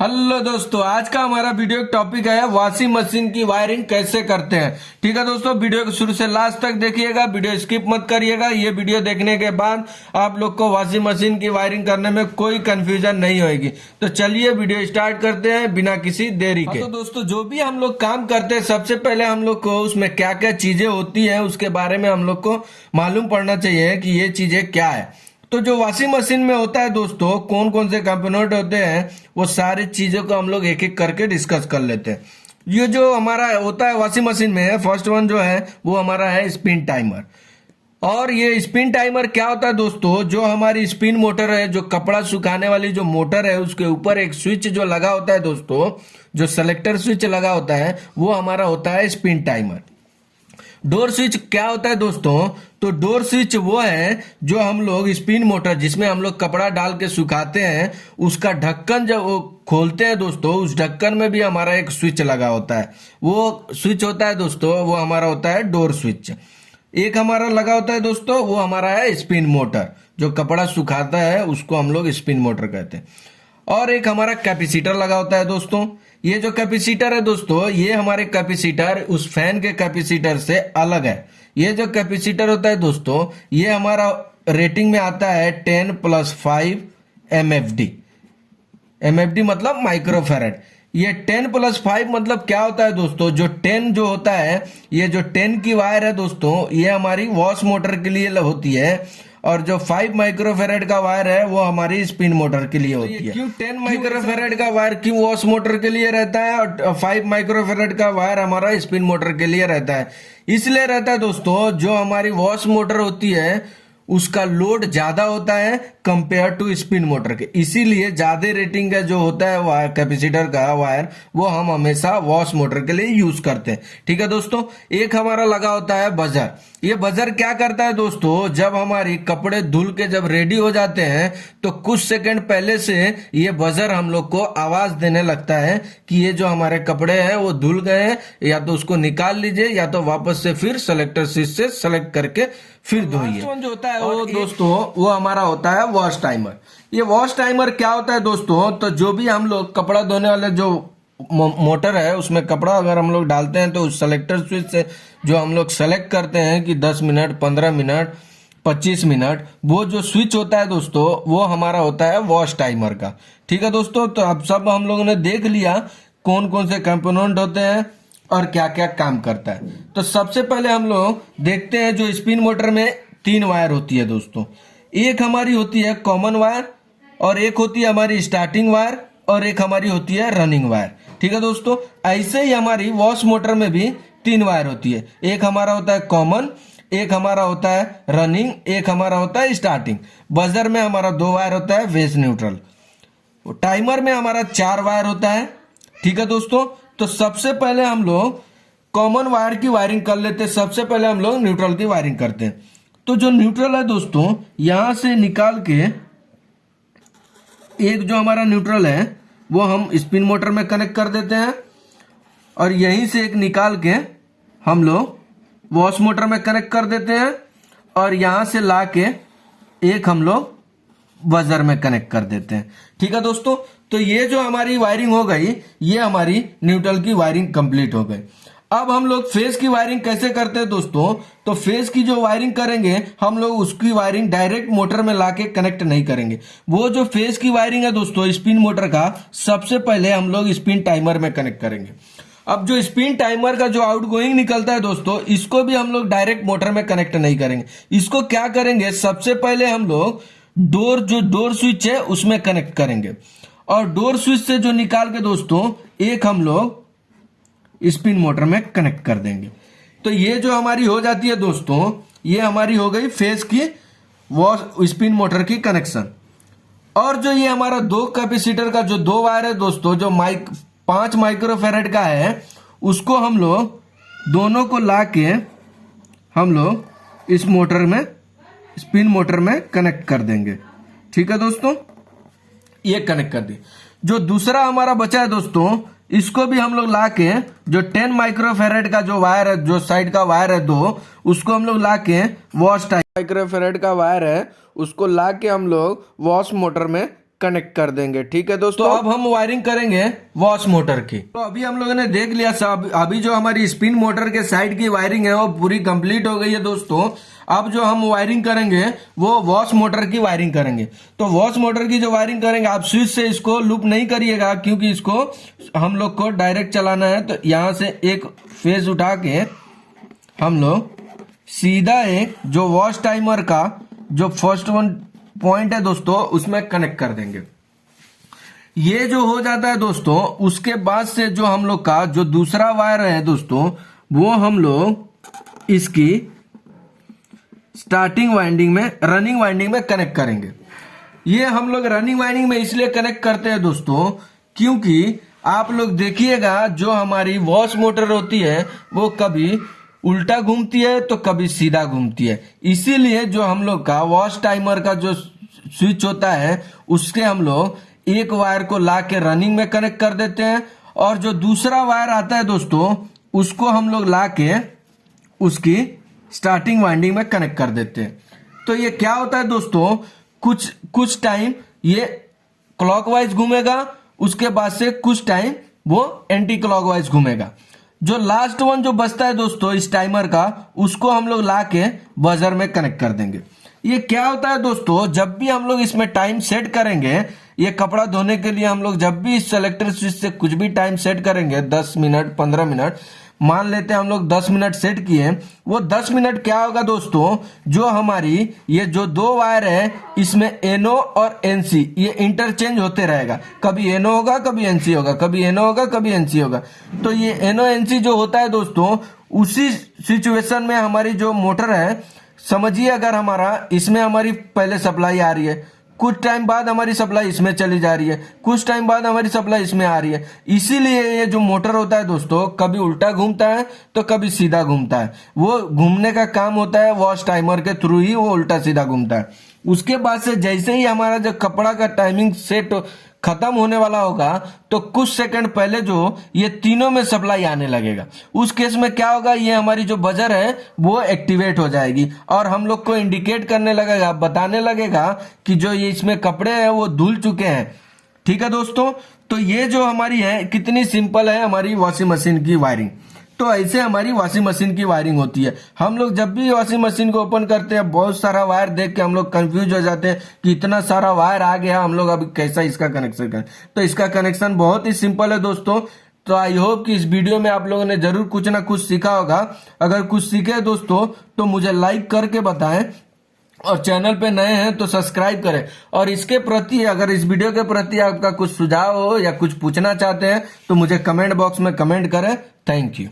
Hello दोस्तों, आज का हमारा वीडियो टॉपिक है वॉशिंग मशीन की वायरिंग कैसे करते हैं। ठीक है दोस्तों, वीडियो को शुरू से लास्ट तक देखिएगा, वीडियो स्किप मत करिएगा। ये वीडियो देखने के बाद आप लोग को वॉशिंग मशीन की वायरिंग करने में कोई कंफ्यूजन नहीं होगी। तो चलिए वीडियो स्टार्ट करते हैं बिना किसी देरी के। तो दोस्तों, जो भी हम लोग काम करते हैं सबसे पहले हम लोग को उसमें क्या क्या चीजें होती है उसके बारे में हम लोग को मालूम पड़ना चाहिए कि ये चीजें क्या है। तो जो वॉशिंग मशीन में होता है दोस्तों, कौन कौन से कंपोनेंट होते हैं वो सारी चीजों को हम लोग एक एक करके डिस्कस कर लेते हैं। ये जो हमारा होता है वॉशिंग मशीन में, फर्स्ट वन जो है वो हमारा है स्पिन टाइमर। और ये स्पिन टाइमर क्या होता है दोस्तों, जो हमारी स्पिन मोटर है, जो कपड़ा सुखाने वाली जो मोटर है, उसके ऊपर एक स्विच जो लगा होता है दोस्तों, जो सेलेक्टर स्विच लगा होता है, वो हमारा होता है स्पिन टाइमर। डोर स्विच क्या होता है दोस्तों, तो डोर स्विच वो है जो हम लोग स्पिन मोटर जिसमें हम लोग कपड़ा डाल के सुखाते हैं, उसका ढक्कन जब वो खोलते हैं दोस्तों, उस ढक्कन में भी हमारा एक स्विच लगा होता है। वो स्विच होता है दोस्तों, वो हमारा होता है डोर स्विच। एक हमारा लगा होता है दोस्तों, वो हमारा है स्पिन मोटर, जो कपड़ा सुखाता है उसको हम लोग स्पिन मोटर कहते हैं। और एक हमारा कैपेसिटर लगा होता है दोस्तों। ये जो कैपेसिटर है दोस्तों, ये हमारे कैपेसिटर उस फैन के कैपेसिटर से अलग है। ये जो कैपेसिटर होता है दोस्तों, ये हमारा रेटिंग में आता है 10+5 MFD। MFD मतलब माइक्रोफेरेड। ये 10+5 मतलब क्या होता है दोस्तों, जो 10 जो होता है, ये जो 10 की वायर है दोस्तों, ये हमारी वॉश मोटर के लिए होती है। और जो 5 माइक्रोफेरेड का वायर है वो हमारी स्पिन मोटर के लिए होती है। क्यों 10 माइक्रोफेरेड का वायर क्यों वॉश मोटर के लिए रहता है और 5 माइक्रोफेरेड का वायर हमारा स्पिन मोटर के लिए रहता है? इसलिए रहता है दोस्तों, जो हमारी वॉश मोटर होती है उसका लोड ज्यादा होता है कंपेयर टू स्पिन मोटर के, इसीलिए ज्यादा रेटिंग का जो होता है वायर कैपेसिटर का वायर, वो हम हमेशा वॉश मोटर के लिए यूज करते हैं। ठीक है दोस्तों, एक हमारा लगा होता है बजर। ये बजर क्या करता है दोस्तों, जब हमारी कपड़े धुल के जब रेडी हो जाते हैं तो कुछ सेकंड पहले से ये बजर हम लोग को आवाज देने लगता है कि ये जो हमारे कपड़े हैं वो धुल गए हैं, या तो उसको निकाल लीजिए या तो वापस से फिर सेलेक्टर स्विच से सेलेक्ट करके फिर धोइए। जो होता है वो दोस्तों, वो हमारा होता है वॉश टाइमर। ये वॉश टाइमर क्या होता है दोस्तों, तो जो भी हम लोग कपड़ा धोने वाले जो मोटर है उसमें कपड़ा अगर हम लोग डालते हैं तो उस सेलेक्टर स्विच से जो हम लोग सेलेक्ट करते हैं कि 10 मिनट, 15 मिनट, 25 मिनट, वो जो स्विच होता है दोस्तों वो हमारा होता है वॉश टाइमर का। ठीक है दोस्तों, तो अब सब हम लोगों ने देख लिया कौन कौन से कंपोनेंट होते हैं और क्या क्या काम करता है। तो सबसे पहले हम लोग देखते हैं, जो स्पिन मोटर में 3 वायर होती है दोस्तों। एक हमारी होती है कॉमन वायर, और एक होती है हमारी स्टार्टिंग वायर, और एक हमारी होती है रनिंग वायर। ठीक है दोस्तों, ऐसे ही हमारी वॉश मोटर में भी 3 वायर होती है। एक हमारा होता है कॉमन, एक हमारा होता है रनिंग, एक हमारा होता है स्टार्टिंग। बजर में हमारा 2 वायर होता है बेस न्यूट्रल। टाइमर में हमारा 4 वायर होता है। ठीक है दोस्तों, तो सबसे पहले हम लोग कॉमन वायर की वायरिंग कर लेते हैं। सबसे पहले हम लोग न्यूट्रल की वायरिंग करते हैं। तो जो न्यूट्रल है दोस्तों, यहां से निकाल के एक जो हमारा न्यूट्रल है वो हम स्पिन मोटर में कनेक्ट कर देते हैं, और यहीं से एक निकाल के हम लोग वॉश मोटर में कनेक्ट कर देते हैं, और यहां से ला के एक हम लोग बजर में कनेक्ट कर देते हैं। ठीक है दोस्तों, तो ये जो हमारी वायरिंग हो गई, ये हमारी न्यूट्रल की वायरिंग कंप्लीट हो गई। अब हम लोग फेस की वायरिंग कैसे करते हैं दोस्तों, तो फेस की जो वायरिंग करेंगे हम लोग उसकी वायरिंग डायरेक्ट मोटर में लाके कनेक्ट नहीं करेंगे। वो जो फेस की वायरिंग है दोस्तों स्पिन मोटर का, सबसे पहले हम लोग स्पिन टाइमर में कनेक्ट करेंगे। अब जो स्पिन टाइमर का जो आउटगोइंग निकलता है दोस्तों, इसको भी हम लोग डायरेक्ट मोटर में कनेक्ट नहीं करेंगे। इसको क्या करेंगे, सबसे पहले हम लोग डोर स्विच है उसमें कनेक्ट करेंगे, और डोर स्विच से जो निकाल के दोस्तों एक हम लोग स्पिन मोटर में कनेक्ट कर देंगे। तो ये जो हमारी हो जाती है दोस्तों, ये हमारी हो गई फेस की वॉश स्पिन मोटर की कनेक्शन। और जो ये हमारा 2 कैपेसिटर का जो 2 वायर है दोस्तों, जो 5 माइक्रोफेरेड का है, उसको हम लोग दोनों को ला के हम लोग इस मोटर में स्पिन मोटर में कनेक्ट कर देंगे। ठीक है दोस्तों, ये कनेक्ट कर दिए। जो दूसरा हमारा बचा है दोस्तों, इसको भी हम लोग ला के जो 10 माइक्रोफेरेड का जो वायर है, जो साइड का वायर है 2, उसको हम लोग ला के वॉश टाइप माइक्रोफेरेड का वायर है उसको ला के हम लोग वॉश मोटर में कनेक्ट कर देंगे। ठीक है दोस्तों, अब हम वायरिंग करेंगे वॉश मोटर की। तो अभी हम लोगों ने देख लिया सब, अभी जो हमारी स्पिन मोटर के साइड की वायरिंग है वो पूरी कंप्लीट हो गई है दोस्तों। अब जो हम वायरिंग करेंगे वो वॉश मोटर की वायरिंग करेंगे। तो वॉश मोटर की जो वायरिंग करेंगे, आप स्विच से इसको लूप नहीं करिएगा, क्योंकि इसको हम लोग को डायरेक्ट चलाना है। तो यहां से एक फेज उठा के हम लोग सीधा एक जो वॉश टाइमर का जो फर्स्ट वन पॉइंट है दोस्तों उसमें कनेक्ट कर देंगे। ये जो हो जाता है दोस्तों, उसके बाद से जो हम लोग का जो दूसरा वायर है दोस्तों, वो हम लोग इसकी स्टार्टिंग वाइंडिंग में, रनिंग वाइंडिंग में कनेक्ट करेंगे। ये हम लोग रनिंग वाइंडिंग में इसलिए कनेक्ट करते हैं दोस्तों, क्योंकि आप लोग देखिएगा जो हमारी वॉश मोटर होती है वो कभी उल्टा घूमती है तो कभी सीधा घूमती है। इसीलिए जो हम लोग का वॉश टाइमर का जो स्विच होता है उसके हम लोग एक वायर को ला के रनिंग में कनेक्ट कर देते हैं, और जो दूसरा वायर आता है दोस्तों उसको हम लोग ला के उसकी स्टार्टिंग वाइंडिंग में कनेक्ट कर देते हैं। तो ये क्या होता है दोस्तों, कुछ टाइम ये क्लॉकवाइज घूमेगा, उसके बाद से कुछ टाइम वो एंटी क्लॉकवाइज घूमेगा। जो लास्ट वन जो बचता है दोस्तों इस टाइमर का, उसको हम लोग ला के बजर में कनेक्ट कर देंगे। ये क्या होता है दोस्तों, जब भी हम लोग इसमें टाइम सेट करेंगे, ये कपड़ा धोने के लिए हम लोग जब भी इस सेलेक्टर स्विच से कुछ भी टाइम सेट करेंगे, 10 मिनट 15 मिनट, मान लेते हैं हम लोग 10 मिनट सेट किए, वो 10 मिनट क्या होगा दोस्तों, जो हमारी ये जो दो वायर है इसमें एनओ और एनसी ये इंटरचेंज होते रहेगा। कभी एनओ होगा कभी एनसी होगा, कभी एनओ होगा कभी एनसी होगा। तो ये एनओ एनसी जो होता है दोस्तों, उसी सिचुएशन में हमारी जो मोटर है, समझिए अगर हमारा इसमें हमारी पहले सप्लाई आ रही है, कुछ टाइम बाद हमारी सप्लाई इसमें चली जा रही है, कुछ टाइम बाद हमारी सप्लाई इसमें आ रही है। इसीलिए ये जो मोटर होता है दोस्तों कभी उल्टा घूमता है तो कभी सीधा घूमता है। वो घूमने का काम होता है वॉश टाइमर के थ्रू ही वो उल्टा सीधा घूमता है। उसके बाद से जैसे ही हमारा जो कपड़ा का टाइमिंग सेट खत्म होने वाला होगा तो कुछ सेकंड पहले जो ये तीनों में सप्लाई आने लगेगा। उस केस में क्या होगा, ये हमारी जो बजर है वो एक्टिवेट हो जाएगी और हम लोग को इंडिकेट करने लगेगा, बताने लगेगा कि जो ये इसमें कपड़े हैं वो धुल चुके हैं। ठीक है दोस्तों, तो ये जो हमारी है कितनी सिंपल है हमारी वॉशिंग मशीन की वायरिंग। तो ऐसे हमारी वॉशिंग मशीन की वायरिंग होती है। हम लोग जब भी वॉशिंग मशीन को ओपन करते हैं बहुत सारा वायर देख के हम लोग कंफ्यूज हो जाते हैं कि इतना सारा वायर आ गया, हम लोग अभी कैसा इसका कनेक्शन करें। तो इसका कनेक्शन बहुत ही सिंपल है दोस्तों। तो आई होप कि इस वीडियो में आप लोगों ने जरूर कुछ ना कुछ सीखा होगा। अगर कुछ सीखे दोस्तों तो मुझे लाइक करके बताएं, और चैनल पे नए हैं तो सब्सक्राइब करें। और इसके प्रति, अगर इस वीडियो के प्रति आपका कुछ सुझाव हो या कुछ पूछना चाहते हैं तो मुझे कमेंट बॉक्स में कमेंट करें। Thank you.